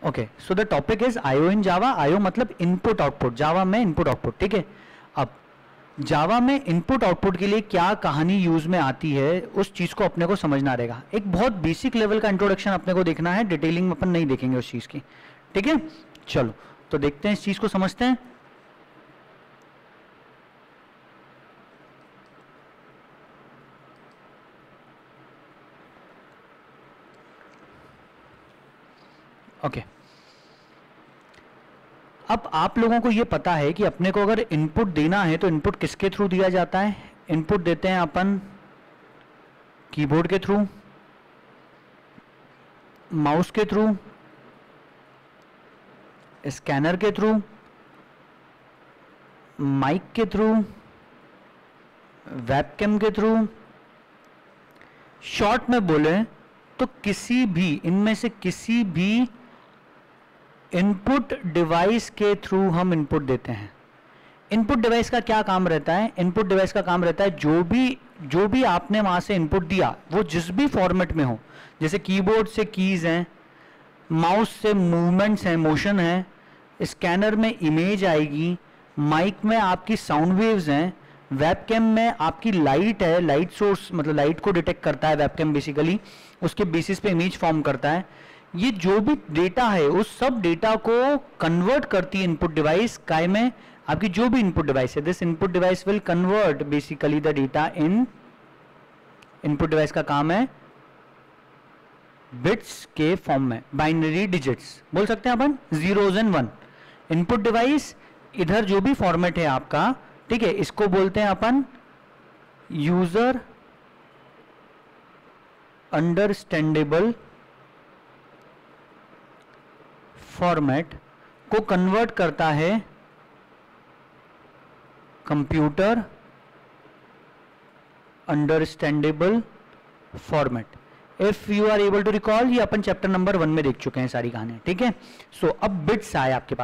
Okay, so the topic is IO in Java. IO मतलब input output, जावा में input output, ठीक है। अब जावा में इनपुट आउटपुट के लिए क्या कहानी यूज में आती है, उस चीज को अपने को समझना रहेगा। एक बहुत बेसिक लेवल का इंट्रोडक्शन अपने को देखना है, डिटेलिंग में अपन नहीं देखेंगे उस चीज की, ठीक है। चलो तो देखते हैं, इस चीज को समझते हैं। ओके, अब आप लोगों को ये पता है कि अपने को अगर इनपुट देना है तो इनपुट किसके थ्रू दिया जाता है। इनपुट देते हैं अपन कीबोर्ड के थ्रू, माउस के थ्रू, स्कैनर के थ्रू, माइक के थ्रू, वेबकैम के थ्रू। शॉर्ट में बोले तो किसी भी इनमें से किसी भी इनपुट डिवाइस के थ्रू हम इनपुट देते हैं। इनपुट डिवाइस का क्या काम रहता है? इनपुट डिवाइस का काम रहता है जो भी आपने वहां से इनपुट दिया वो जिस भी फॉर्मेट में हो, जैसे कीबोर्ड से कीज हैं, माउस से मूवमेंट्स हैं, मोशन है, स्कैनर में इमेज आएगी, माइक में आपकी साउंड वेव्स हैं, वेबकैम में आपकी लाइट है, लाइट सोर्स मतलब लाइट को डिटेक्ट करता है वेबकैम बेसिकली, उसके बेसिस पे इमेज फॉर्म करता है। ये जो भी डेटा है उस सब डेटा को कन्वर्ट करती है इनपुट डिवाइस काय में, आपकी जो भी इनपुट डिवाइस है। This input device will convert basically the data in, input device का काम है बिट्स के फॉर्म में, बाइनरी डिजिट्स बोल सकते हैं अपन, zeros and one. Input device इधर जो भी फॉर्मेट है आपका, ठीक है, इसको बोलते हैं अपन यूजर अंडरस्टैंडेबल फॉर्मेट को कन्वर्ट करता है computer understandable format. If you are able to recall, ये अपन चैप्टर नंबर 1 में देख चुके हैं सारी कहानी, ठीक है। सो अब बिट्स आए आपके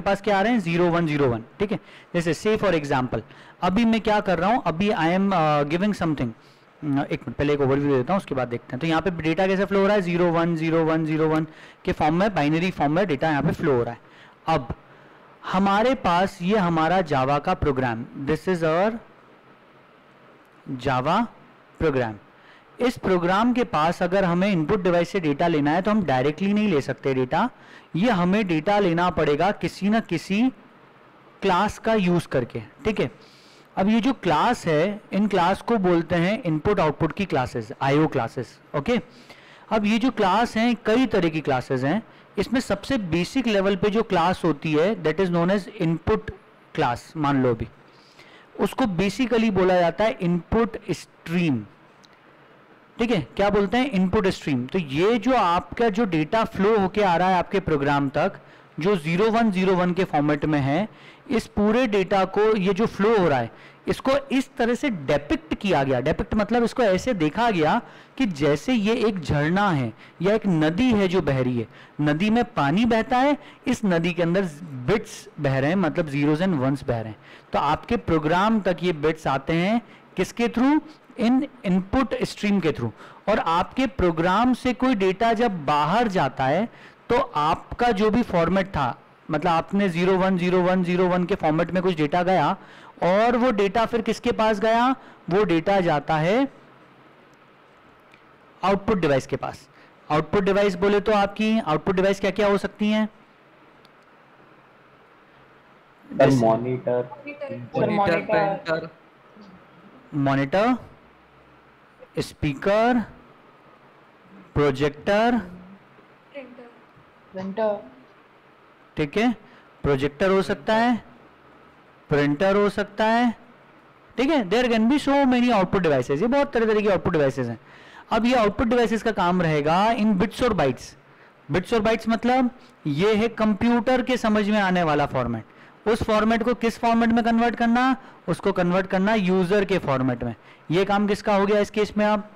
पास क्या आ रहे हैं? 0101, ठीक है। जैसे से फॉर एग्जांपल अभी मैं क्या कर रहा हूं, अभी आई एम गिविंग समथिंग, एक मिनट पहले एक ओवरव्यू देता हूं, उसके बाद देखते हैं। तो यहाँ पे डेटा कैसे फ्लो हो रहा है? 010101 के फॉर्म में, बाइनरी फॉर्म में डेटा यहाँ पे फ्लो हो रहा है। अब हमारे पास ये हमारा जावा का program, this is our Java program. इस प्रोग्राम के पास अगर हमें इनपुट डिवाइस से डेटा लेना है तो हम डायरेक्टली नहीं ले सकते डेटा, ये हमें डेटा लेना पड़ेगा किसी न किसी क्लास का यूज करके, ठीक है। अब ये जो क्लास है, इन क्लास को बोलते हैं इनपुट आउटपुट की क्लासेस, आईओ क्लासेस, ओके। अब ये जो क्लास हैं, कई तरह की क्लासेस हैं। इसमें सबसे बेसिक लेवल पे जो क्लास होती है that is known as input class, मान लो अभी उसको बेसिकली बोला जाता है इनपुट स्ट्रीम, ठीक है। क्या बोलते हैं? Input stream. तो ये जो आपका जो डेटा फ्लो होके आ रहा है आपके प्रोग्राम तक, जो 0101 के फॉर्मेट में है, इस पूरे डेटा को, ये जो फ्लो हो रहा है, इसको इस तरह से डेपिक्ट किया गया। डेपिक्ट मतलब इसको ऐसे देखा गया कि जैसे ये एक झरना है या एक नदी है जो बह रही है, नदी में पानी बहता है, इस नदी के अंदर बिट्स बह रहे हैं, मतलब जीरोज एंड वंस बह रहे हैं। तो आपके प्रोग्राम तक ये बिट्स आते हैं किसके थ्रू? इन इनपुट स्ट्रीम के थ्रू। और आपके प्रोग्राम से कोई डेटा जब बाहर जाता है तो आपका जो भी फॉर्मेट था, मतलब आपने 010101 के फॉर्मेट में कुछ डेटा गया और वो डेटा फिर किसके पास गया? वो डेटा जाता है आउटपुट डिवाइस के पास। आउटपुट डिवाइस बोले तो आपकी आउटपुट डिवाइस क्या क्या हो सकती हैं? मॉनिटर, स्पीकर, प्रोजेक्टर, प्रिंटर, ठीक है, प्रोजेक्टर हो सकता है, प्रिंटर हो सकता है, ठीक है। There can be so many output devices, ये बहुत तरह तरह की आउटपुट डिवाइसेस हैं। अब ये आउटपुट डिवाइसेस का काम रहेगा इन बिट्स और बाइट्स। बिट्स और बाइट्स मतलब ये है कंप्यूटर के समझ में आने वाला फॉर्मेट। उस फॉर्मेट को किस फॉर्मेट में कन्वर्ट करना? उसको कन्वर्ट करना यूजर के फॉर्मेट में। ये काम किसका हो गया इस केस में? आप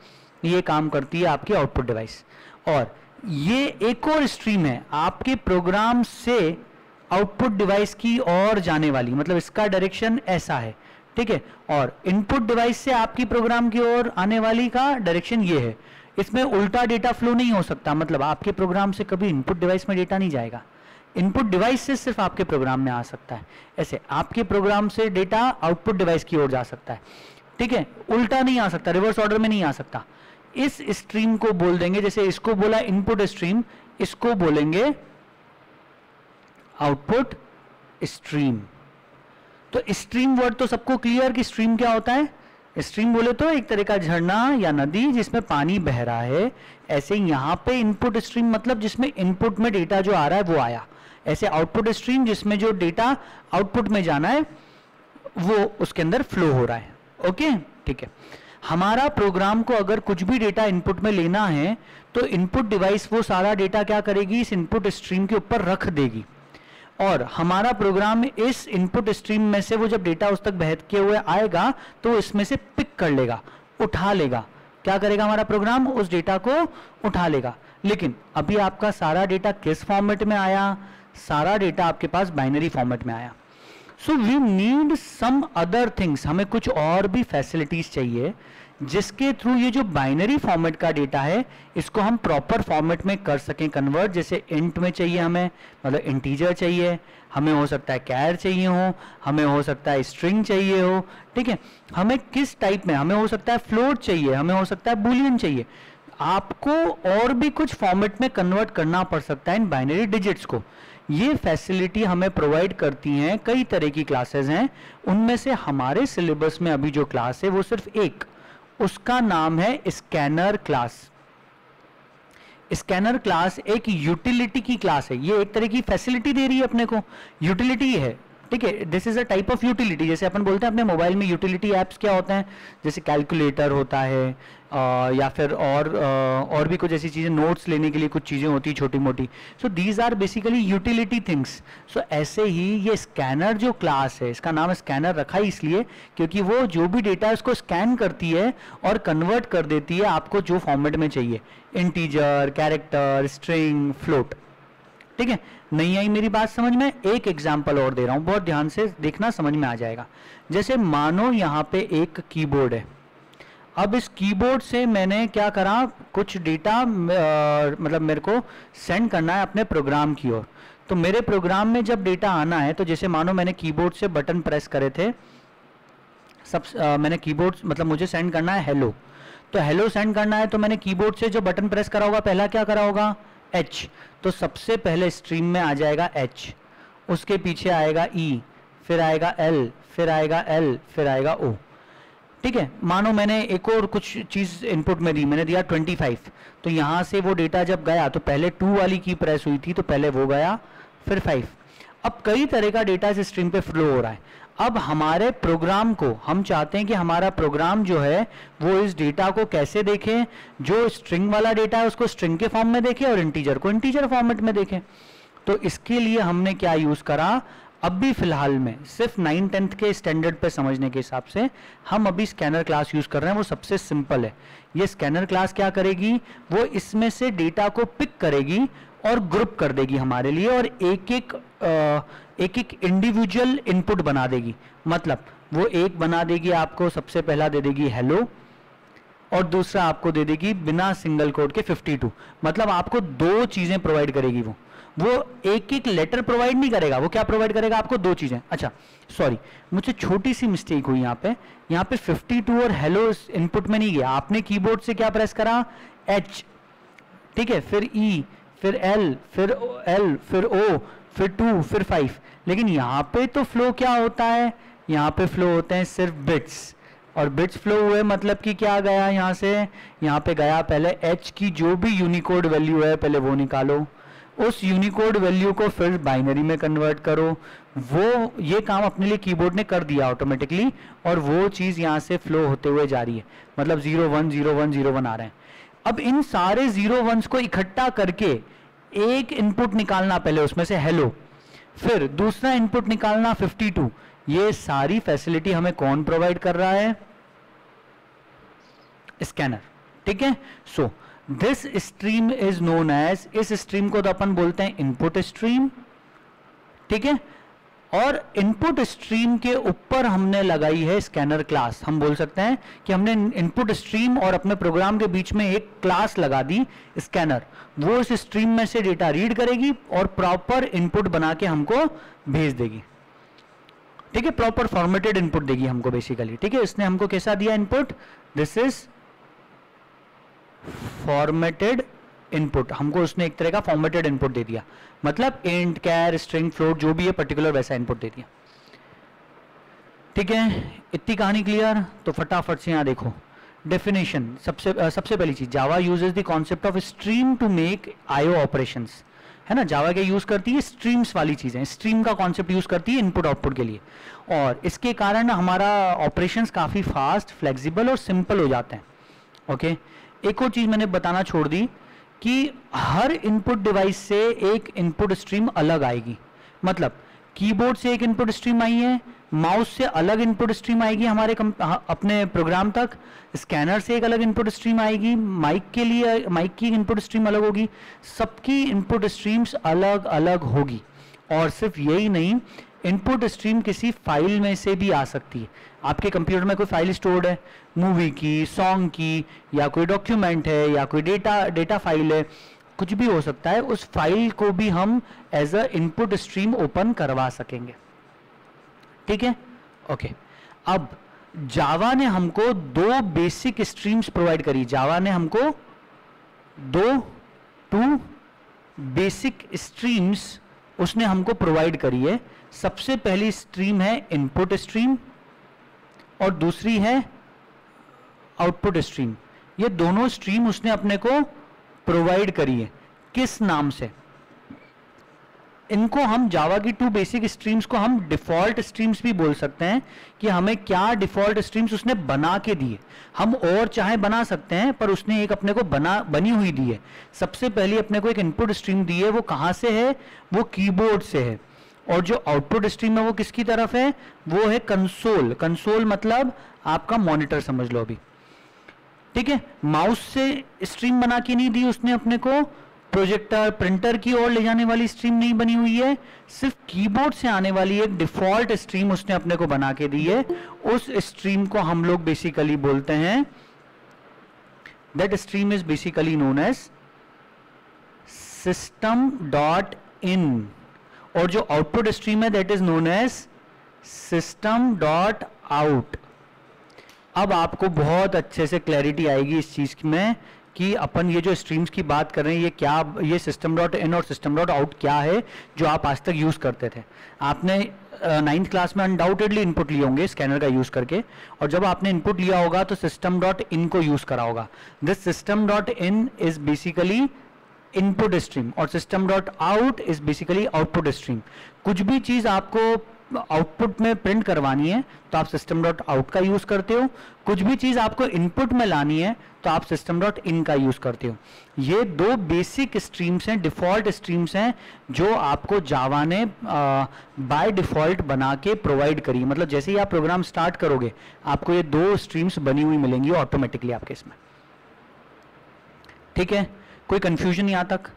ये काम करती है आपकी आउटपुट डिवाइस। और ये एक और स्ट्रीम है आपके प्रोग्राम से आउटपुट डिवाइस की ओर जाने वाली, मतलब इसका डायरेक्शन ऐसा है, ठीक है। और इनपुट डिवाइस से आपकी प्रोग्राम की ओर आने वाली का डायरेक्शन ये है। इसमें उल्टा डेटा फ्लो नहीं हो सकता, मतलब आपके प्रोग्राम से कभी इनपुट डिवाइस में डेटा नहीं जाएगा, इनपुट डिवाइस से सिर्फ आपके प्रोग्राम में आ सकता है। ऐसे आपके प्रोग्राम से डेटा आउटपुट डिवाइस की ओर जा सकता है, ठीक है, उल्टा नहीं आ सकता, रिवर्स ऑर्डर में नहीं आ सकता। इस स्ट्रीम को बोल देंगे, जैसे इसको बोला इनपुट स्ट्रीम, इसको बोलेंगे आउटपुट स्ट्रीम। तो स्ट्रीम वर्ड तो सबको क्लियर कि स्ट्रीम क्या होता है। स्ट्रीम बोले तो एक तरह का झरना या नदी जिसमें पानी बह रहा है। ऐसे यहां पे इनपुट स्ट्रीम मतलब जिसमें इनपुट में डेटा जो आ रहा है वो आया। ऐसे आउटपुट स्ट्रीम जिसमें जो डेटा आउटपुट में जाना है वो उसके अंदर फ्लो हो रहा है। ओके, ठीक है। हमारा प्रोग्राम को अगर कुछ भी डेटा इनपुट में लेना है तो इनपुट डिवाइस वो सारा डेटा क्या करेगी, इस इनपुट स्ट्रीम के ऊपर रख देगी, और हमारा प्रोग्राम इस इनपुट स्ट्रीम में से वो जब डेटा उस तक बहते हुए आएगा तो इसमें से पिक कर लेगा, उठा लेगा। क्या करेगा हमारा प्रोग्राम, उस डेटा को उठा लेगा। लेकिन अभी आपका सारा डेटा किस फॉर्मेट में आया, सारा डेटा आपके पास बाइनरी फॉर्मेट में आया। So we need some other things, हमें कुछ और भी फैसिलिटीज चाहिए जिसके थ्रू ये जो बाइनरी फॉर्मेट का डेटा है इसको हम प्रॉपर फॉर्मेट में कर सकें कन्वर्ट। जैसे इंट में चाहिए हमें, मतलब इंटीजर चाहिए, हमें हो सकता है कैर चाहिए हो, हमें हो सकता है स्ट्रिंग चाहिए हो, ठीक है। हमें किस टाइप में, हमें हो सकता है फ्लोट चाहिए, हमें हो सकता है बूलियन चाहिए। आपको और भी कुछ फॉर्मेट में कन्वर्ट करना पड़ सकता है इन बाइनरी डिजिट्स को। ये फैसिलिटी हमें प्रोवाइड करती हैं कई तरह की क्लासेस हैं, उनमें से हमारे सिलेबस में अभी जो क्लास है वो सिर्फ एक, उसका नाम है स्कैनर क्लास। स्कैनर क्लास एक यूटिलिटी की क्लास है, ये एक तरह की फैसिलिटी दे रही है अपने को, यूटिलिटी है, ठीक है। This is a type of utility. जैसे अपन बोलते हैं अपने मोबाइल में यूटिलिटी एप्स क्या होते हैं, जैसे कैलकुलेटर होता है या फिर और भी कुछ ऐसी चीजें, नोट्स लेने के लिए कुछ चीजें होती है छोटी मोटी। So these are basically utility things. So ऐसे ही ये स्कैनर जो क्लास है, इसका नाम स्कैनर रखा है इसलिए क्योंकि वो जो भी डेटा है उसको स्कैन करती है और कन्वर्ट कर देती है आपको जो फॉर्मेट में चाहिए, इंटीजर, कैरेक्टर, स्ट्रिंग, फ्लोट, ठीक है। नहीं आई मेरी बात समझ में? एक एग्जांपल और दे रहा हूं, बहुत ध्यान से देखना, समझ में आ जाएगा। जैसे मानो यहां पे एक कीबोर्ड है, अब इस कीबोर्ड से मैंने क्या करा, कुछ डेटा मतलब मेरे को सेंड करना है अपने प्रोग्राम की ओर। तो मेरे प्रोग्राम में जब डेटा आना है तो जैसे मानो मैंने कीबोर्ड से बटन प्रेस करे थे, मैंने कीबोर्ड मतलब मुझे सेंड करना है हेलो, तो हेलो सेंड करना है तो मैंने कीबोर्ड से जो बटन प्रेस करा होगा पहला क्या करा होगा, एच। तो सबसे पहले स्ट्रीम में आ जाएगा एच, उसके पीछे आएगा ई, फिर आएगा एल, फिर आएगा एल, फिर आएगा ओ, ठीक है। मानो मैंने एक और कुछ चीज इनपुट में दी, मैंने दिया 25, तो यहां से वो डेटा जब गया तो पहले 2 वाली की प्रेस हुई थी तो पहले वो गया, फिर 5। अब कई तरह का डेटा इस स्ट्रीम पे फ्लो हो रहा है। अब हमारे प्रोग्राम को, हम चाहते हैं कि हमारा प्रोग्राम जो है वो इस डेटा को कैसे देखे, जो स्ट्रिंग वाला डेटा है उसको स्ट्रिंग के फॉर्म में देखे और इंटीजर को इंटीजर फॉर्मेट में देखे। तो इसके लिए हमने क्या यूज करा, अब भी फिलहाल में सिर्फ 9-10 के स्टैंडर्ड पे समझने के हिसाब से हम अभी स्कैनर क्लास यूज कर रहे हैं, वो सबसे सिंपल है। ये स्कैनर क्लास क्या करेगी, वो इसमें से डेटा को पिक करेगी और ग्रुप कर देगी हमारे लिए, और एक एक इंडिविजुअल इनपुट बना देगी। मतलब वो एक बना देगी आपको, सबसे पहला दे देगी हेलो, और दूसरा आपको दे देगी बिना सिंगल कोड के 52। मतलब आपको 2 चीजें प्रोवाइड करेगी वो एक एक लेटर प्रोवाइड नहीं करेगा, वो क्या प्रोवाइड करेगा आपको, 2 चीजें। अच्छा सॉरी, मुझसे छोटी सी मिस्टेक हुई यहाँ पे 52 और हेलो इनपुट में नहीं गया, आपने कीबोर्ड से क्या प्रेस करा, एच, ठीक है, फिर ई, फिर एल, फिर एल, फिर ओ, फिर 2, फिर 5। लेकिन यहाँ पे तो फ्लो क्या होता है, यहाँ पे फ्लो होते हैं सिर्फ बिट्स, और बिट्स फ्लो हुए मतलब कि क्या गया यहाँ से, यहाँ पे गया पहले एच की जो भी यूनिकोड वैल्यू है पहले वो निकालो, उस यूनिकोड वैल्यू को फिर बाइनरी में कन्वर्ट करो। वो ये काम अपने लिए कीबोर्ड ने कर दिया ऑटोमेटिकली, और वो चीज यहाँ से फ्लो होते हुए जा रही है, मतलब 01 01 01 आ रहे हैं। अब इन सारे 01s को इकट्ठा करके एक इनपुट निकालना, पहले उसमें से हेलो, फिर दूसरा इनपुट निकालना 52। ये सारी फैसिलिटी हमें कौन प्रोवाइड कर रहा है, स्कैनर, ठीक है। So this stream is known as, इस स्ट्रीम को तो अपन बोलते हैं इनपुट स्ट्रीम, ठीक है। और इनपुट स्ट्रीम के ऊपर हमने लगाई है स्कैनर क्लास। हम बोल सकते हैं कि हमने इनपुट स्ट्रीम और अपने प्रोग्राम के बीच में एक क्लास लगा दी स्कैनर, वो इस स्ट्रीम में से डेटा रीड करेगी और प्रॉपर इनपुट बना के हमको भेज देगी। ठीक है, प्रॉपर फॉर्मेटेड इनपुट देगी हमको बेसिकली। ठीक है, इसने हमको कैसा दिया input, this is formatted input, हमको उसने एक तरह का फॉर्मेटेड इनपुट दे दिया, मतलब इंट, कैर, स्ट्रिंग, फ्लोट जो भी है पर्टिकुलर वैसा इनपुट दे दिया। ठीक है, इतनी कहानी क्लियर। तो फटाफट से यहां देखो डेफिनेशन। सबसे पहली चीज, Java uses the concept of stream to make IO operations, है ना। जावा क्या यूज करती है, स्ट्रीम्स वाली चीजें, स्ट्रीम का कॉन्सेप्ट यूज करती है इनपुट आउटपुट के लिए, और इसके कारण हमारा ऑपरेशंस काफी फास्ट, फ्लेक्सिबल और सिंपल हो जाते हैं। ओके, एक और चीज मैंने बताना छोड़ दी कि हर इनपुट डिवाइस से एक इनपुट स्ट्रीम अलग आएगी। मतलब कीबोर्ड से एक इनपुट स्ट्रीम आई है, माउस से अलग इनपुट स्ट्रीम आएगी हमारे अपने प्रोग्राम तक, स्कैनर से एक अलग इनपुट स्ट्रीम आएगी, माइक के लिए माइक की इनपुट स्ट्रीम अलग होगी, सबकी इनपुट स्ट्रीम्स अलग अलग होगी। और सिर्फ यही नहीं, इनपुट स्ट्रीम किसी फाइल में से भी आ सकती है। आपके कंप्यूटर में कोई फाइल स्टोर्ड है, मूवी की, सॉन्ग की, या कोई डॉक्यूमेंट है, या कोई डेटा फाइल है, कुछ भी हो सकता है, उस फाइल को भी हम as a input stream open करवा सकेंगे। ठीक है, ओके। अब जावा ने हमको दो बेसिक स्ट्रीम्स प्रोवाइड करी। जावा ने हमको टू बेसिक स्ट्रीम्स उसने हमको प्रोवाइड करी है। सबसे पहली स्ट्रीम है इनपुट स्ट्रीम और दूसरी है आउटपुट स्ट्रीम। ये दोनों स्ट्रीम उसने अपने को प्रोवाइड करी है। किस नाम से? इनको हम जावा की टू बेसिक स्ट्रीम्स को हम डिफॉल्ट स्ट्रीम्स भी बोल सकते हैं कि हमें क्या डिफॉल्ट स्ट्रीम्स उसने बना के दिए। हम और चाहे बना सकते हैं, पर उसने एक अपने को बनी हुई दी है। सबसे पहले अपने को एक इनपुट स्ट्रीम दी है, वो कहां से है? वो कीबोर्ड से है। और जो आउटपुट स्ट्रीम है वो किसकी तरफ है? वो है कंसोल। कंसोल मतलब आपका मॉनिटर समझ लो अभी। ठीक है, माउस से स्ट्रीम बना के नहीं दी उसने अपने को, प्रोजेक्टर, प्रिंटर की ओर ले जाने वाली स्ट्रीम नहीं बनी हुई है, सिर्फ कीबोर्ड से आने वाली एक डिफॉल्ट स्ट्रीम उसने अपने को बना के दी है। उस स्ट्रीम को हम लोग बेसिकली बोलते हैं, that stream is basically known as system dot in, और जो आउटपुट स्ट्रीम है that is known as system dot out. अब आपको बहुत अच्छे से क्लैरिटी आएगी इस चीज में कि अपन ये जो स्ट्रीम्स की बात कर रहे हैं, ये क्या, ये सिस्टम डॉट इन और सिस्टम डॉट आउट क्या है जो आप आज तक यूज करते थे। आपने 9th क्लास में अनडाउटेडली इनपुट लिए होंगे स्कैनर का यूज करके, और जब आपने इनपुट लिया होगा तो सिस्टम डॉट इन को यूज करा होगा। This system dot in is basically input stream और system dot out is basically output stream. कुछ भी चीज आपको आउटपुट में प्रिंट करवानी है तो आप सिस्टम डॉट आउट का यूज करते हो, कुछ भी चीज आपको इनपुट में लानी है तो आप सिस्टम डॉट इन का यूज करते हो। ये दो बेसिक स्ट्रीम्स हैं, डिफॉल्ट स्ट्रीम्स हैं, जो आपको जावा ने बाय डिफॉल्ट बना के प्रोवाइड करी। मतलब जैसे ही आप प्रोग्राम स्टार्ट करोगे आपको ये दो स्ट्रीम्स बनी हुई मिलेंगी ऑटोमेटिकली आपके इसमें। ठीक है, कोई कंफ्यूजन यहां तक?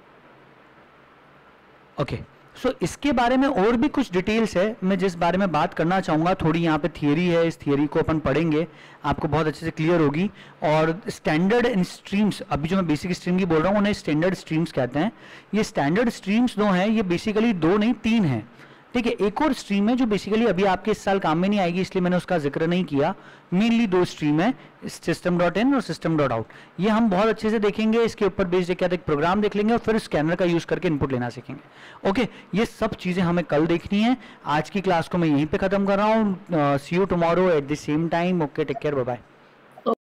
ओके, सो इसके बारे में और भी कुछ डिटेल्स है, मैं जिस बारे में बात करना चाहूँगा, थोड़ी यहाँ पे थियरी है, इस थियरी को अपन पढ़ेंगे, आपको बहुत अच्छे से क्लियर होगी। और स्टैंडर्ड इन स्ट्रीम्स, अभी जो मैं बेसिक स्ट्रीम की बोल रहा हूँ उन्हें स्टैंडर्ड स्ट्रीम्स कहते हैं। ये स्टैंडर्ड स्ट्रीम्स दो हैं, ये बेसिकली दो नहीं तीन हैं। ठीक है, एक और स्ट्रीम है जो बेसिकली अभी आपके इस साल काम में नहीं आएगी, इसलिए मैंने उसका जिक्र नहीं किया। मेनली दो स्ट्रीम है, सिस्टम डॉट इन और सिस्टम डॉट आउट। ये हम बहुत अच्छे से देखेंगे, इसके ऊपर बेस्ड क्या एक प्रोग्राम देख लेंगे और फिर स्कैनर का यूज करके इनपुट लेना सीखेंगे। ओके, ये सब चीजें हमें कल देखनी है। आज की क्लास को मैं यहीं पे खत्म कर रहा हूँ। See you tomorrow at the same time. Okay, take care, bye bye.